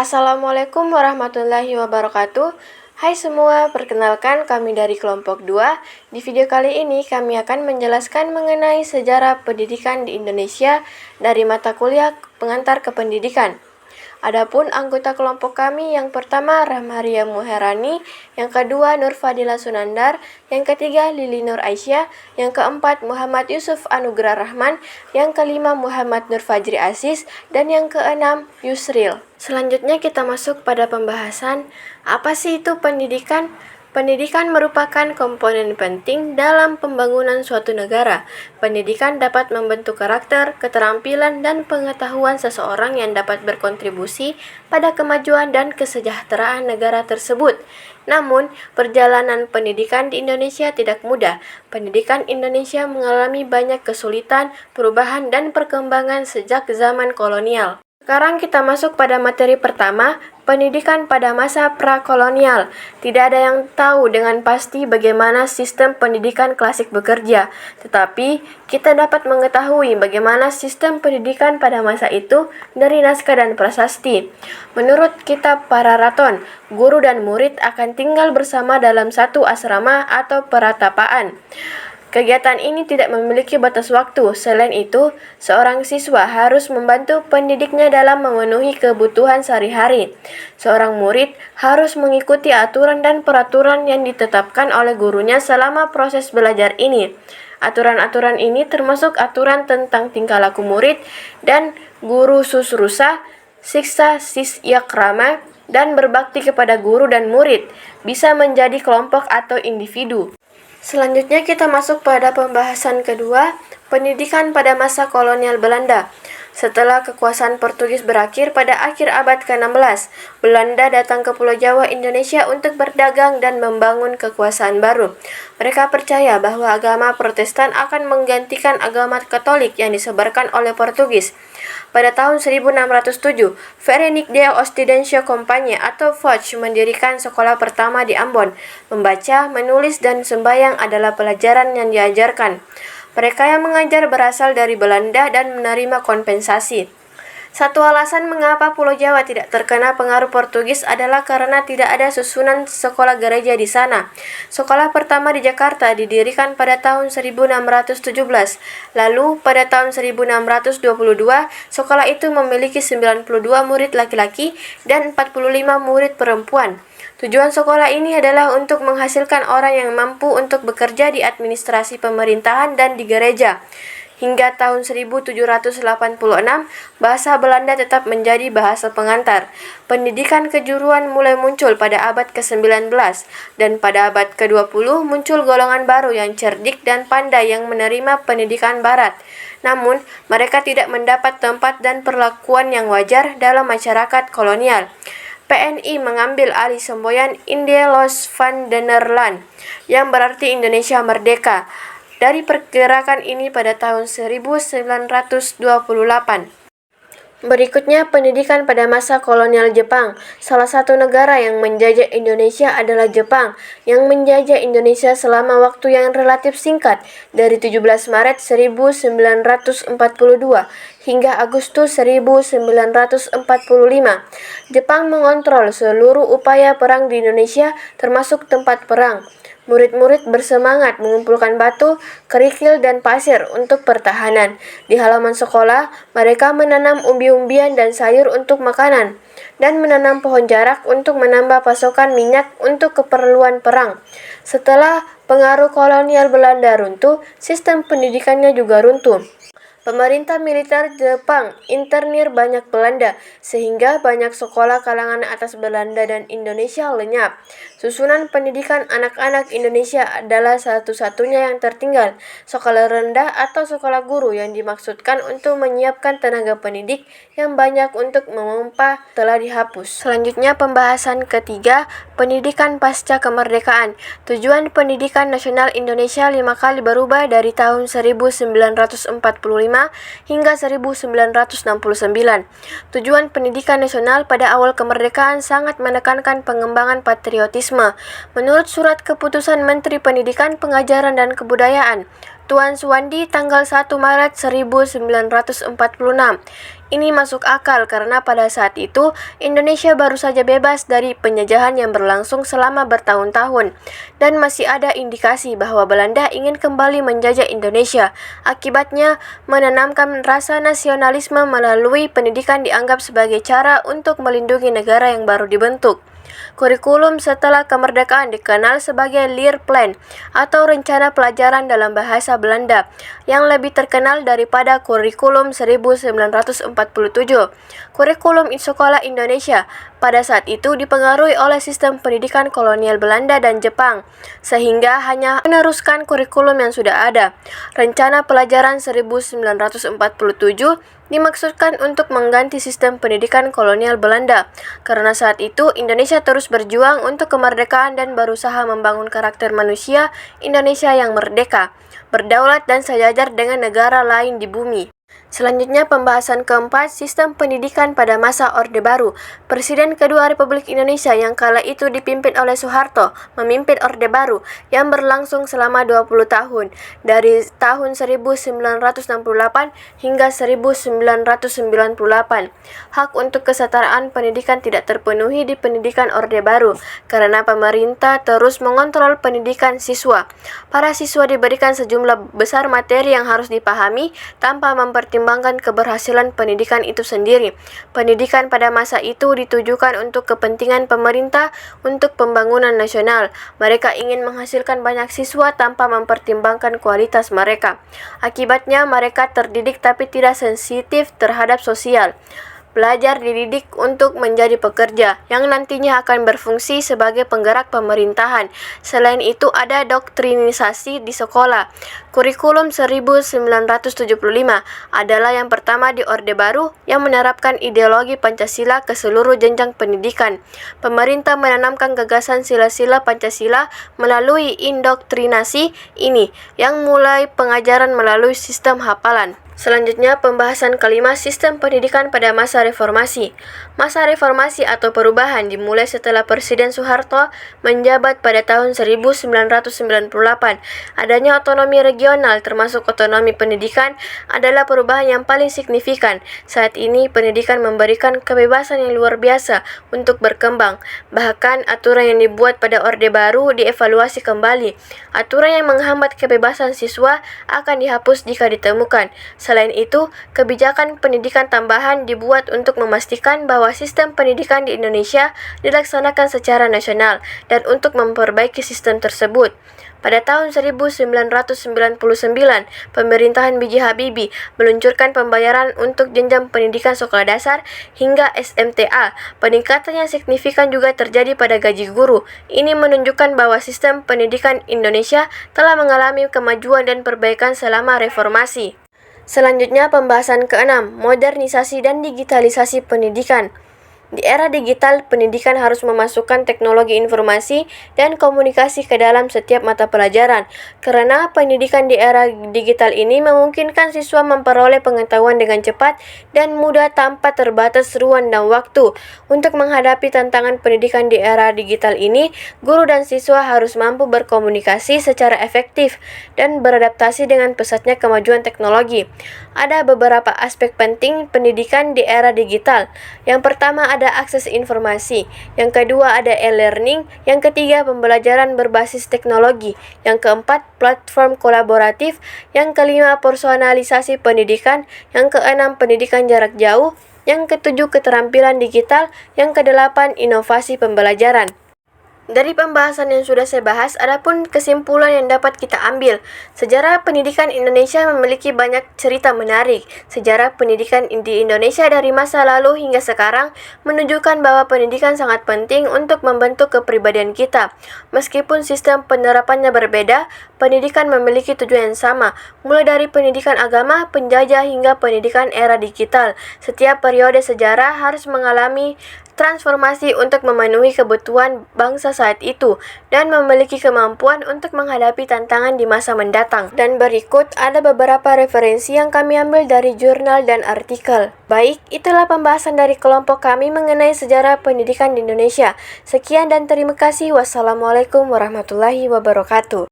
Assalamualaikum warahmatullahi wabarakatuh. Hai semua, perkenalkan kami dari kelompok 2. Di video kali ini kami akan menjelaskan mengenai sejarah pendidikan di Indonesia dari mata kuliah pengantar kependidikan. Adapun anggota kelompok kami yang pertama Rahmaria Muherani, yang kedua Nur Fadila Sunandar, yang ketiga Lili Nur Aisyah, yang keempat Muhammad Yusuf Anugrah Rahman, yang kelima Muhammad Nur Fajri Aziz, dan yang keenam Yusril. Selanjutnya kita masuk pada pembahasan apa sih itu pendidikan? Pendidikan merupakan komponen penting dalam pembangunan suatu negara. Pendidikan dapat membentuk karakter, keterampilan, dan pengetahuan seseorang yang dapat berkontribusi pada kemajuan dan kesejahteraan negara tersebut. Namun, perjalanan pendidikan di Indonesia tidak mudah. Pendidikan Indonesia mengalami banyak kesulitan, perubahan, dan perkembangan sejak zaman kolonial. Sekarang kita masuk pada materi pertama, pendidikan pada masa prakolonial. Tidak ada yang tahu dengan pasti bagaimana sistem pendidikan klasik bekerja, tetapi kita dapat mengetahui bagaimana sistem pendidikan pada masa itu dari naskah dan prasasti. Menurut kitab Pararaton, guru dan murid akan tinggal bersama dalam satu asrama atau peratapaan. Kegiatan ini tidak memiliki batas waktu. Selain itu, seorang siswa harus membantu pendidiknya dalam memenuhi kebutuhan sehari-hari. Seorang murid harus mengikuti aturan dan peraturan yang ditetapkan oleh gurunya selama proses belajar ini. Aturan-aturan ini termasuk aturan tentang tingkah laku murid dan guru susrusa, siksa sisyakrama, dan berbakti kepada guru dan murid. Bisa menjadi kelompok atau individu. Selanjutnya kita masuk pada pembahasan kedua, pendidikan pada masa kolonial Belanda. Setelah kekuasaan Portugis berakhir pada akhir abad ke-16, Belanda datang ke Pulau Jawa, Indonesia untuk berdagang dan membangun kekuasaan baru. Mereka percaya bahwa agama Protestan akan menggantikan agama Katolik yang disebarkan oleh Portugis. Pada tahun 1607, Verenigde Oostindische Compagnie atau Foch mendirikan sekolah pertama di Ambon. Membaca, menulis, dan sembahyang adalah pelajaran yang diajarkan. Mereka yang mengajar berasal dari Belanda dan menerima kompensasi. Satu alasan mengapa Pulau Jawa tidak terkena pengaruh Portugis adalah karena tidak ada susunan sekolah gereja di sana. Sekolah pertama di Jakarta didirikan pada tahun 1617. Lalu pada tahun 1622, sekolah itu memiliki 92 murid laki-laki dan 45 murid perempuan. Tujuan sekolah ini adalah untuk menghasilkan orang yang mampu untuk bekerja di administrasi pemerintahan dan di gereja. Hingga tahun 1786, bahasa Belanda tetap menjadi bahasa pengantar. Pendidikan kejuruan mulai muncul pada abad ke-19, dan pada abad ke-20 muncul golongan baru yang cerdik dan pandai yang menerima pendidikan barat. Namun, mereka tidak mendapat tempat dan perlakuan yang wajar dalam masyarakat kolonial. PNI mengambil alih semboyan Indië los van de Nederland, yang berarti Indonesia Merdeka, dari pergerakan ini pada tahun 1928. Berikutnya, pendidikan pada masa kolonial Jepang. Salah satu negara yang menjajah Indonesia adalah Jepang, yang menjajah Indonesia selama waktu yang relatif singkat, dari 17 Maret 1942 hingga Agustus 1945. Jepang mengontrol seluruh upaya perang di Indonesia, termasuk tempat perang. Murid-murid bersemangat mengumpulkan batu, kerikil, dan pasir untuk pertahanan. Di halaman sekolah, mereka menanam umbi-umbian dan sayur untuk makanan, dan menanam pohon jarak untuk menambah pasokan minyak untuk keperluan perang. Setelah pengaruh kolonial Belanda runtuh, sistem pendidikannya juga runtuh. Pemerintah militer Jepang internir banyak Belanda, sehingga banyak sekolah kalangan atas Belanda dan Indonesia lenyap. Susunan pendidikan anak-anak Indonesia adalah satu-satunya yang tertinggal. Sekolah rendah atau sekolah guru yang dimaksudkan untuk menyiapkan tenaga pendidik yang banyak untuk memompa telah dihapus. Selanjutnya pembahasan ketiga, pendidikan pasca kemerdekaan. Tujuan pendidikan nasional Indonesia 5 kali berubah dari tahun 1945 hingga 1969. Tujuan pendidikan nasional pada awal kemerdekaan sangat menekankan pengembangan patriotisme. Menurut surat keputusan Menteri Pendidikan, Pengajaran dan Kebudayaan, Tuan Suwandi tanggal 1 Maret 1946, Ini masuk akal karena pada saat itu Indonesia baru saja bebas dari penjajahan yang berlangsung selama bertahun-tahun dan masih ada indikasi bahwa Belanda ingin kembali menjajah Indonesia. Akibatnya, menanamkan rasa nasionalisme melalui pendidikan dianggap sebagai cara untuk melindungi negara yang baru dibentuk. Kurikulum setelah kemerdekaan dikenal sebagai Leerplan atau rencana pelajaran dalam bahasa Belanda yang lebih terkenal daripada kurikulum 1947. Kurikulum sekolah Indonesia pada saat itu dipengaruhi oleh sistem pendidikan kolonial Belanda dan Jepang, sehingga hanya meneruskan kurikulum yang sudah ada. Rencana pelajaran 1947 dimaksudkan untuk mengganti sistem pendidikan kolonial Belanda, karena saat itu Indonesia terus berjuang untuk kemerdekaan dan berusaha membangun karakter manusia Indonesia yang merdeka, berdaulat dan sejajar dengan negara lain di bumi. Selanjutnya, pembahasan keempat, sistem pendidikan pada masa Orde Baru. Presiden kedua Republik Indonesia yang kala itu dipimpin oleh Soeharto memimpin Orde Baru yang berlangsung selama 20 tahun, dari tahun 1968 hingga 1998. Hak untuk kesetaraan pendidikan tidak terpenuhi di pendidikan Orde Baru karena pemerintah terus mengontrol pendidikan siswa. Para siswa diberikan sejumlah besar materi yang harus dipahami tanpa mempertimbangkan keberhasilan pendidikan itu sendiri. Pendidikan pada masa itu ditujukan untuk kepentingan pemerintah untuk pembangunan nasional. Mereka ingin menghasilkan banyak siswa tanpa mempertimbangkan kualitas mereka. Akibatnya mereka terdidik tapi tidak sensitif terhadap sosial. Pelajar dididik untuk menjadi pekerja yang nantinya akan berfungsi sebagai penggerak pemerintahan. Selain itu ada doktrinisasi di sekolah. Kurikulum 1975 adalah yang pertama di Orde Baru yang menerapkan ideologi Pancasila ke seluruh jenjang pendidikan. Pemerintah menanamkan gagasan sila-sila Pancasila melalui indoktrinasi ini yang mulai pengajaran melalui sistem hafalan. Selanjutnya, pembahasan kelima, sistem pendidikan pada masa reformasi. Masa reformasi atau perubahan dimulai setelah Presiden Soeharto menjabat pada tahun 1998. Adanya otonomi regional termasuk otonomi pendidikan adalah perubahan yang paling signifikan. Saat ini pendidikan memberikan kebebasan yang luar biasa untuk berkembang. Bahkan aturan yang dibuat pada Orde Baru dievaluasi kembali. Aturan yang menghambat kebebasan siswa akan dihapus jika ditemukan. Selain itu, kebijakan pendidikan tambahan dibuat untuk memastikan bahwa sistem pendidikan di Indonesia dilaksanakan secara nasional dan untuk memperbaiki sistem tersebut. Pada tahun 1999, pemerintahan B.J. Habibie meluncurkan pembayaran untuk jenjang pendidikan sekolah dasar hingga SMTA. Peningkatan yang signifikan juga terjadi pada gaji guru. Ini menunjukkan bahwa sistem pendidikan Indonesia telah mengalami kemajuan dan perbaikan selama reformasi. Selanjutnya, pembahasan keenam, modernisasi dan digitalisasi pendidikan. Di era digital, pendidikan harus memasukkan teknologi informasi dan komunikasi ke dalam setiap mata pelajaran. Karena pendidikan di era digital ini memungkinkan siswa memperoleh pengetahuan dengan cepat dan mudah tanpa terbatas ruang dan waktu. Untuk menghadapi tantangan pendidikan di era digital ini, guru dan siswa harus mampu berkomunikasi secara efektif dan beradaptasi dengan pesatnya kemajuan teknologi. Ada beberapa aspek penting pendidikan di era digital. Yang pertama ada akses informasi, yang kedua ada e-learning, yang ketiga pembelajaran berbasis teknologi, yang keempat platform kolaboratif, yang kelima personalisasi pendidikan, yang keenam pendidikan jarak jauh, yang ketujuh keterampilan digital, yang kedelapan inovasi pembelajaran. Dari pembahasan yang sudah saya bahas, adapun kesimpulan yang dapat kita ambil. Sejarah pendidikan Indonesia memiliki banyak cerita menarik. Sejarah pendidikan di Indonesia dari masa lalu hingga sekarang menunjukkan bahwa pendidikan sangat penting untuk membentuk kepribadian kita. Meskipun sistem penerapannya berbeda, pendidikan memiliki tujuan yang sama, mulai dari pendidikan agama, penjajah hingga pendidikan era digital. Setiap periode sejarah harus mengalami transformasi untuk memenuhi kebutuhan bangsa saat itu dan memiliki kemampuan untuk menghadapi tantangan di masa mendatang. Dan berikut ada beberapa referensi yang kami ambil dari jurnal dan artikel. Baik, itulah pembahasan dari kelompok kami mengenai sejarah pendidikan di Indonesia. Sekian dan terima kasih. Wassalamualaikum warahmatullahi wabarakatuh.